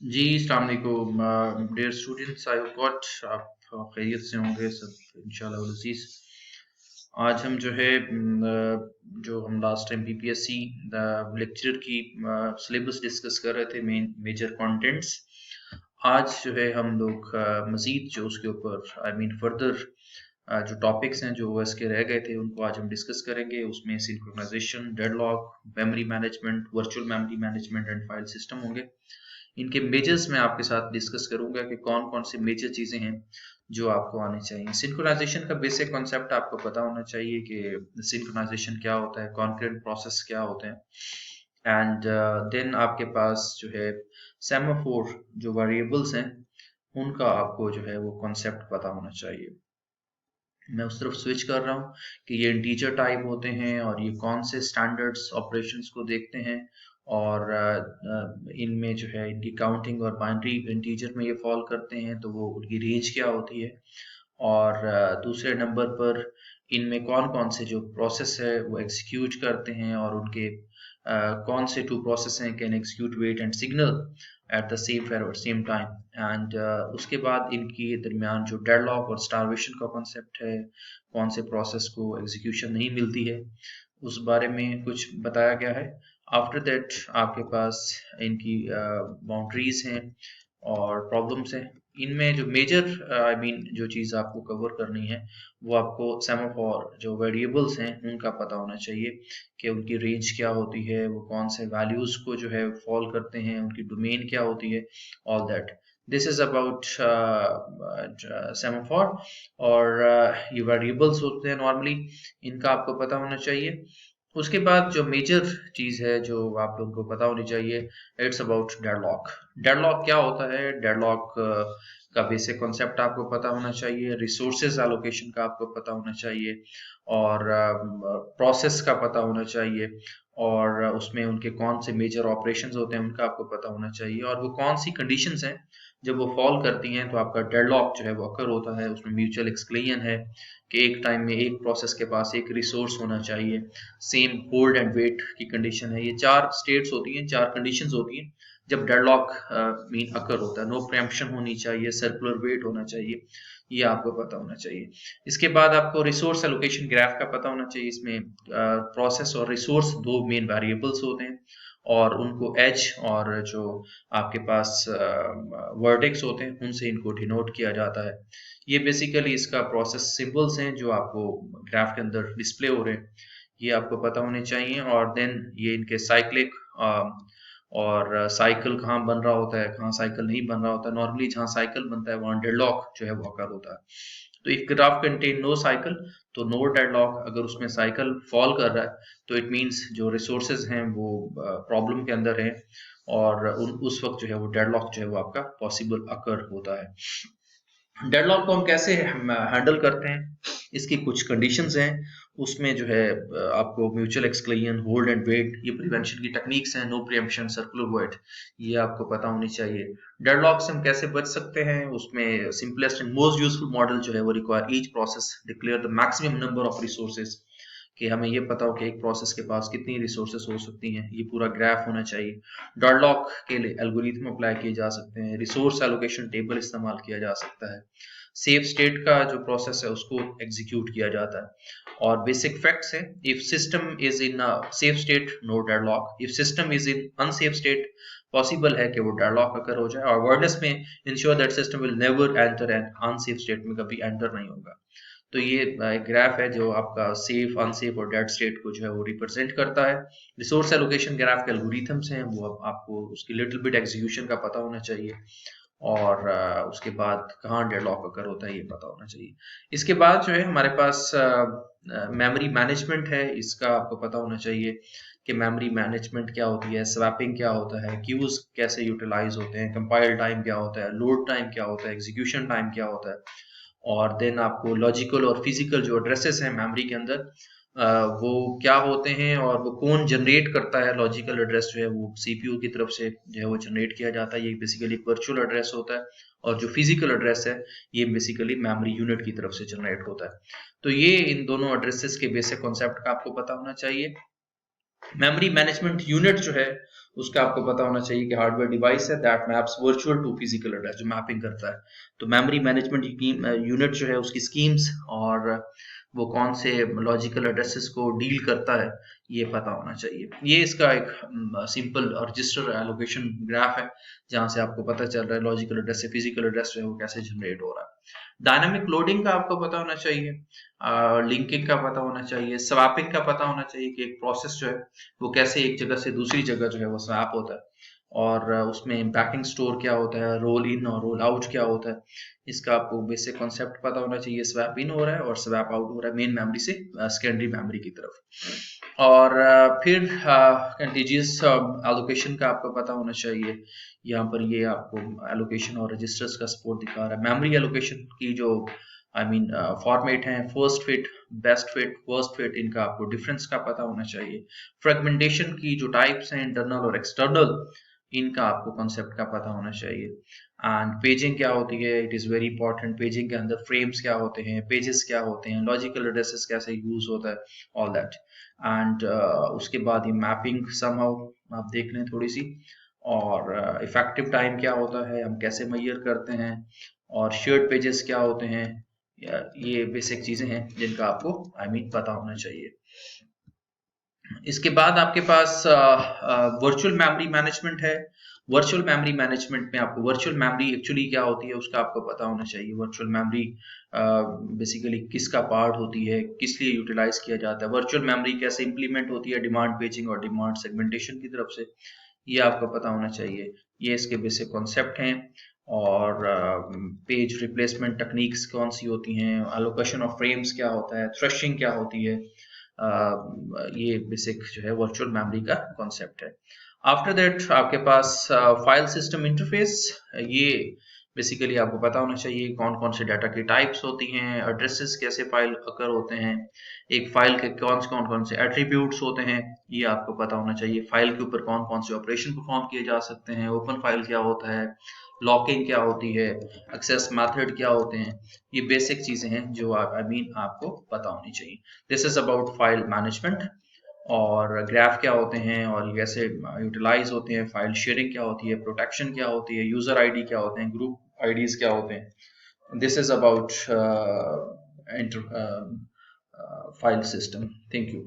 जी, अस्सलाम वालेकुम dear students, I got आप खैरियत से होंगे सब इंशाल्लाह वल अज़ीज़। आज हम जो है जो हम लास्ट टाइम बीपीएससी लेक्चर की सिलेबस डिस्कस कर रहे थे, मेजर कंटेंट्स। आज जो है हम लोग मज़ीद जो उसके ऊपर फर्दर जो टॉपिक्स हैं जो ओएस के रह गए थे उनको आज हम डिस्कस करेंगे। उसमें synchronisation, deadlock, memory management, virtual memory management and file system होंगे। इनके मेजर्स मैं आपके साथ डिस्कस करूंगा कि कौन कौन से मेजर चीजें हैं जो आपको आनी चाहिए। सिंक्रोनाइजेशन का बेसिक कॉन्सेप्ट आपको पता होना चाहिए कि सिंक्रोनाइजेशन क्या होता है, कॉन्करेंट प्रोसेस क्या होते हैं, एंड देन आपके पास जो है सेमाफोर जो वेरिएबल्स हैं उनका आपको जो है वो कॉन्सेप्ट पता होना चाहिए। मैं उस तरफ स्विच कर रहा हूँ कि ये इंटीजर टाइप होते हैं और ये कौन से स्टैंडर्ड्स ऑपरेशंस को देखते हैं, और इनमें जो है इनकी काउंटिंग और बाइनरी इंटीजर में ये फॉल करते हैं तो वो उनकी रेंज क्या होती है। और दूसरे नंबर पर इनमें कौन कौन से जो प्रोसेस है वो एग्जीक्यूट करते हैं और उनके कौन से टू प्रोसेस हैं can execute wait and signal at the same time. And उसके बाद इनके दरमियान जो डेडलॉक और स्टारवेशन का कॉन्सेप्ट है, कौन से प्रोसेस को एग्जीक्यूशन नहीं मिलती है, उस बारे में कुछ बताया गया है। आफ्टर दैट आपके पास इनकी बाउंड्रीज हैं और प्रॉब्लम्स हैं। इनमें जो मेजर जो चीज़ आपको कवर करनी है वो आपको सेमाफोर जो वेरिएबल्स हैं उनका पता होना चाहिए कि उनकी रेंज क्या होती है, वो कौन से वैल्यूज़ को जो है फॉल करते हैं, उनकी डोमेन क्या होती है, all that. This is about semaphore. और ये वेरिएबल्स होते हैं नॉर्मली, इनका आपको पता होना चाहिए। उसके बाद जो मेजर चीज़ है जो आप लोगों को पता होनी चाहिए, इट्स अबाउट डेडलॉक। डेडलॉक क्या होता है? डेडलॉक का बेसिक कॉन्सेप्ट आपको पता होना चाहिए, रिसोर्सेज एलोकेशन का आपको पता होना चाहिए, और प्रोसेस का पता होना चाहिए, और उसमें उनके कौन से मेजर ऑपरेशंस होते हैं उनका आपको पता होना चाहिए, और वो कौन सी कंडीशंस हैं जब वो फॉल करती हैं तो आपका डेडलॉक जो है वो अकर होता है। उसमें म्यूचुअल एक्सक्लूजन है कि एक टाइम में एक प्रोसेस के पास एक रिसोर्स होना चाहिए, सेम होल्ड एंड वेट की कंडीशन है। ये चार स्टेट्स होती हैं, चार कंडीशंस होती हैं जब डेडलॉक मीन अकर होता है। नो प्रेम्पशन होनी चाहिए, सर्कुलर वेट होना चाहिए, ये आपको पता होना चाहिए। इसके बाद आपको रिसोर्स एलोकेशन ग्राफ का पता होना चाहिए। इसमें प्रोसेस और रिसोर्स दो मेन वेरिएबल्स होते हैं और उनको एज और जो आपके पास वर्टेक्स होते हैं उनसे इनको डिनोट किया जाता है। ये बेसिकली इसका प्रोसेस सिंबल्स हैं जो आपको ग्राफ के अंदर डिस्प्ले हो रहे हैं, ये आपको पता होने चाहिए। और देन ये इनके साइक्लिक और साइकिल कहाँ बन रहा होता है, कहाँ साइकिल नहीं बन रहा होता है। नॉर्मली जहाँ साइकिल बनता है वहाँ डेडलॉक जो है वो अकर होता है। तो if graph contain no cycle तो नो डेडलॉक। अगर उसमें साइकिल फॉल कर रहा है तो इट मींस जो रिसोर्सेज हैं वो प्रॉब्लम के अंदर हैं, और उस वक्त जो है वो डेडलॉक जो है वो आपका पॉसिबल अकर होता है। डेडलॉक को हम कैसे हैंडल करते हैं, इसकी कुछ कंडीशंस हैं। उसमें जो है आपको mutual exclusion, hold and wait, ये प्रिवेंशन की टेक्निक्स हैं। नो प्रिएम्पशन, सर्कुलर वॉइड, ये आपको पता होनी चाहिए। डेडलॉक से हम कैसे बच सकते हैं, उसमें simplest and most useful model जो है वो require each process declare the maximum number of resources, कि हमें ये पता हो कि एक प्रोसेस के पास कितनी रिसोर्सेस हो सकती हैं। ये पूरा ग्राफ होना चाहिए। डेडलॉक के लिए एल्गोरिथम अप्लाई किए जा सकते हैं, रिसोर्स एलोकेशन टेबल इस्तेमाल किया जा सकता है, सेफ स्टेट का जो प्रोसेस है उसको एग्जीक्यूट किया जाता है। और बेसिक फैक्ट्स है, if system is in safe state no deadlock, if system is in unsafe state possible है कि वो डेडलॉक अकर हो जाए। और अवेयरनेस में ensure that system will never enter an unsafe state, में कभी एंटर नहीं होगा। तो ये एक ग्राफ है जो आपका सेफ, अनसेफ और डेड स्टेट को जो है वो रिप्रेजेंट करता है। रिसोर्स एलोकेशन ग्राफ के एल्गोरिथम्स हैं, वो आपको उसकी लिटिल बिट एग्जीक्यूशन का पता होना चाहिए, और उसके बाद कहाँ डेडलॉक अकर होता है ये पता होना चाहिए। इसके बाद जो है हमारे पास मेमोरी मैनेजमेंट है, इसका आपको पता होना चाहिए कि मेमोरी मैनेजमेंट क्या होती है, स्वैपिंग क्या होता है, क्यूज कैसे यूटिलाइज होते हैं, कंपाइल टाइम क्या होता है, लोड टाइम क्या होता है, एग्जीक्यूशन टाइम क्या होता है। और देन आपको लॉजिकल और फिजिकल जो एड्रेसेस हैं मेमोरी के अंदर वो क्या होते हैं, और वो कौन जनरेट करता है। लॉजिकल एड्रेस जो है वो सीपीयू की तरफ से जो है वो जनरेट किया जाता है, ये बेसिकली एक वर्चुअल एड्रेस होता है। और जो फिजिकल एड्रेस है ये बेसिकली मेमोरी यूनिट की तरफ से जनरेट होता है। तो ये इन दोनों एड्रेसेस के बेसिक कॉन्सेप्ट का आपको पता होना चाहिए। मेमोरी मैनेजमेंट यूनिट जो है उसका आपको पता होना चाहिए कि हार्डवेयर डिवाइस है that maps virtual to physical address, जो मैपिंग करता है। तो मेमोरी मैनेजमेंट यूनिट जो है उसकी स्कीम्स और वो कौन से लॉजिकल एड्रेसेस को डील करता है ये पता होना चाहिए। ये इसका एक सिंपल रजिस्टर एलोकेशन ग्राफ है जहां से आपको पता चल रहा है लॉजिकल एड्रेस से फिजिकल एड्रेस जो है वो कैसे जनरेट हो रहा है। डायनामिक लोडिंग का आपको पता होना चाहिए, लिंकिंग का पता होना चाहिए, स्वैपिंग का पता होना चाहिए कि एक प्रोसेस जो है वो कैसे एक जगह से दूसरी जगह जो है वो स्वैप होता है, और उसमें बैकिंग स्टोर क्या होता है, रोल इन और रोल आउट क्या होता है, इसका आपको बेसिक कॉन्सेप्ट पता होना चाहिए। स्वैप इन हो रहा है और स्वैप आउट हो रहा है मेन मेमोरी से सेकेंडरी मेमोरी की तरफ। और फिर कंटीजियस एलोकेशन का आपको पता होना चाहिए। यहाँ पर ये आपको एलोकेशन और रजिस्टर्स का सपोर्ट दिखा रहा है। मेमोरी एलोकेशन की जो फॉर्मेट है, first fit, best fit, worst fit, इनका आपको डिफरेंस का पता होना चाहिए। फ्रेगमेंटेशन की जो टाइप्स हैं इंटरनल और एक्सटर्नल, इनका आपको कॉन्सेप्ट का पता होना चाहिए। एंड पेजिंग क्या होती है, it is very important. Paging के अंदर फ्रेम्स क्या होते हैं, पेजेस क्या होते हैं, लॉजिकल एड्रेसेस कैसे यूज होता है, ऑल दैट। एंड उसके बाद ये मैपिंग समहाउ आप देख लें थोड़ी सी, और इफेक्टिव टाइम क्या होता है, हम कैसे मेजर करते हैं, और शेयर्ड पेजेस क्या होते हैं, ये बेसिक चीजें हैं जिनका आपको पता होना चाहिए। इसके बाद आपके पास वर्चुअल मेमोरी मैनेजमेंट है। वर्चुअल मेमोरी मैनेजमेंट में आपको वर्चुअल मेमोरी एक्चुअली क्या होती है उसका आपको पता होना चाहिए। वर्चुअल मेमोरी बेसिकली किसका पार्ट होती है, किस लिए यूटिलाइज किया जाता है, वर्चुअल मेमोरी कैसे इंप्लीमेंट होती है डिमांड पेजिंग और डिमांड सेगमेंटेशन की तरफ से, ये आपको पता होना चाहिए। ये इसके बेसिक कॉन्सेप्ट हैं। और पेज रिप्लेसमेंट टेक्निक्स कौन सी होती हैं, एलोकेशन ऑफ फ्रेम्स क्या होता है, थ्रेशिंग क्या होती है, ये बेसिक जो है वर्चुअल मेमोरी का कॉन्सेप्ट है। आफ्टर दैट आपके पास फाइल सिस्टम इंटरफेस, ये बेसिकली आपको पता होना चाहिए कौन कौन से डाटा की टाइप्स होती हैं, एड्रेसेस कैसे फाइल अकर होते हैं, एक फाइल के कौन कौन से एट्रीब्यूट्स होते हैं, ये आपको पता होना चाहिए। फाइल के ऊपर कौन कौन से ऑपरेशन परफॉर्म किए जा सकते हैं, ओपन फाइल क्या होता है, लॉकिंग क्या होती है, एक्सेस मेथड क्या होते हैं, ये बेसिक चीजें हैं जो आपको पता होनी चाहिए। This is about file management. और ग्राफ क्या होते हैं और ये कैसे यूटिलाइज होते हैं, फाइल शेयरिंग क्या होती है, प्रोटेक्शन क्या होती है, यूजर आईडी क्या होते हैं, ग्रुप आईडीज क्या होते हैं। This is about file system. Thank you.